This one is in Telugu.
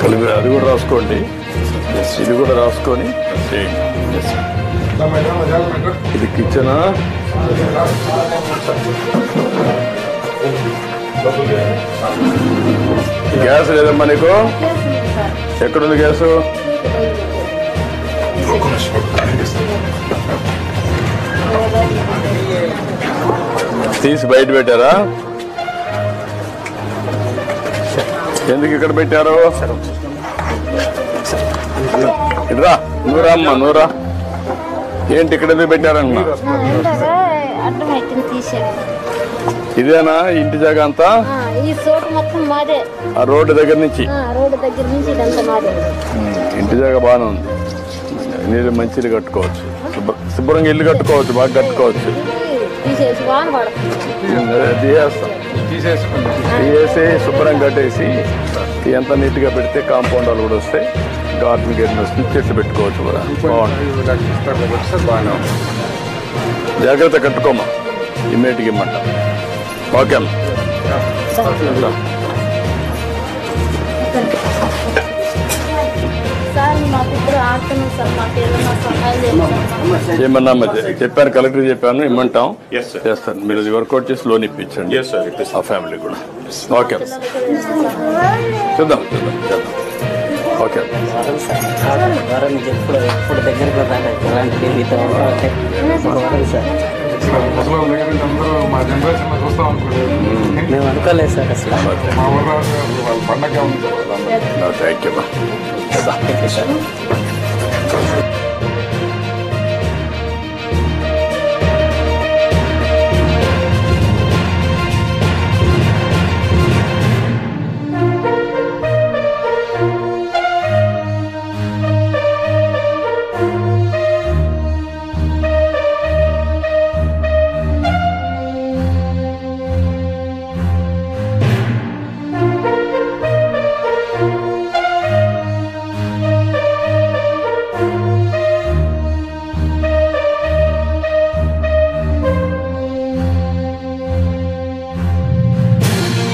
కలిపి అది కూడా రాసుకోండి, ఇది కూడా రాసుకొని చేయండి. ఇది కిచెనా? గ్యాస్ లేదమ్మా నీకు? ఎక్కడుంది గ్యాసు? తీసి బయట పెట్టారా? ఎందుకు ఇక్కడ పెట్టారు? ఇట్రా, నూరమ్మా నూరా. ఏంటి ఇక్కడ ఎందుకు పెట్టారమ్మా? ఇదేనా ఇంటి జాగా అంతా? ఆ రోడ్డు దగ్గర నుంచి ఇంటి జాగా బాగానే ఉంది. నీళ్ళు మంచిది కట్టుకోవచ్చు, శుభ్రంగా ఇల్లు కట్టుకోవచ్చు, బాగా కట్టుకోవచ్చు. తీసేసి శుభ్రంగా కట్టేసి ఎంత నీట్గా పెడితే కాంపౌండ్ వాళ్ళు కూడా వస్తాయి, గార్డెన్ గేట్ వస్తుంది, చెట్లు పెట్టుకోవచ్చు కూడా బాగుంటుంది. జాగ్రత్త కట్టుకోమా, ఇమ్మీడియట్గా ఇమ్మంట. ఓకే ఏమన్నా చెప్పాను, కలెక్టర్ చెప్పాను, ఇమ్మంటాం, చేస్తాను. మీరు అది వర్కౌట్ చేసి లోన్ ఇప్పించండి ఆ ఫ్యామిలీ కూడా. ఓకే చూద్దాం చూద్దాం చేద్దాం. ఓకే మేము అనుకోలేదు సార్ అసలు. Thank you.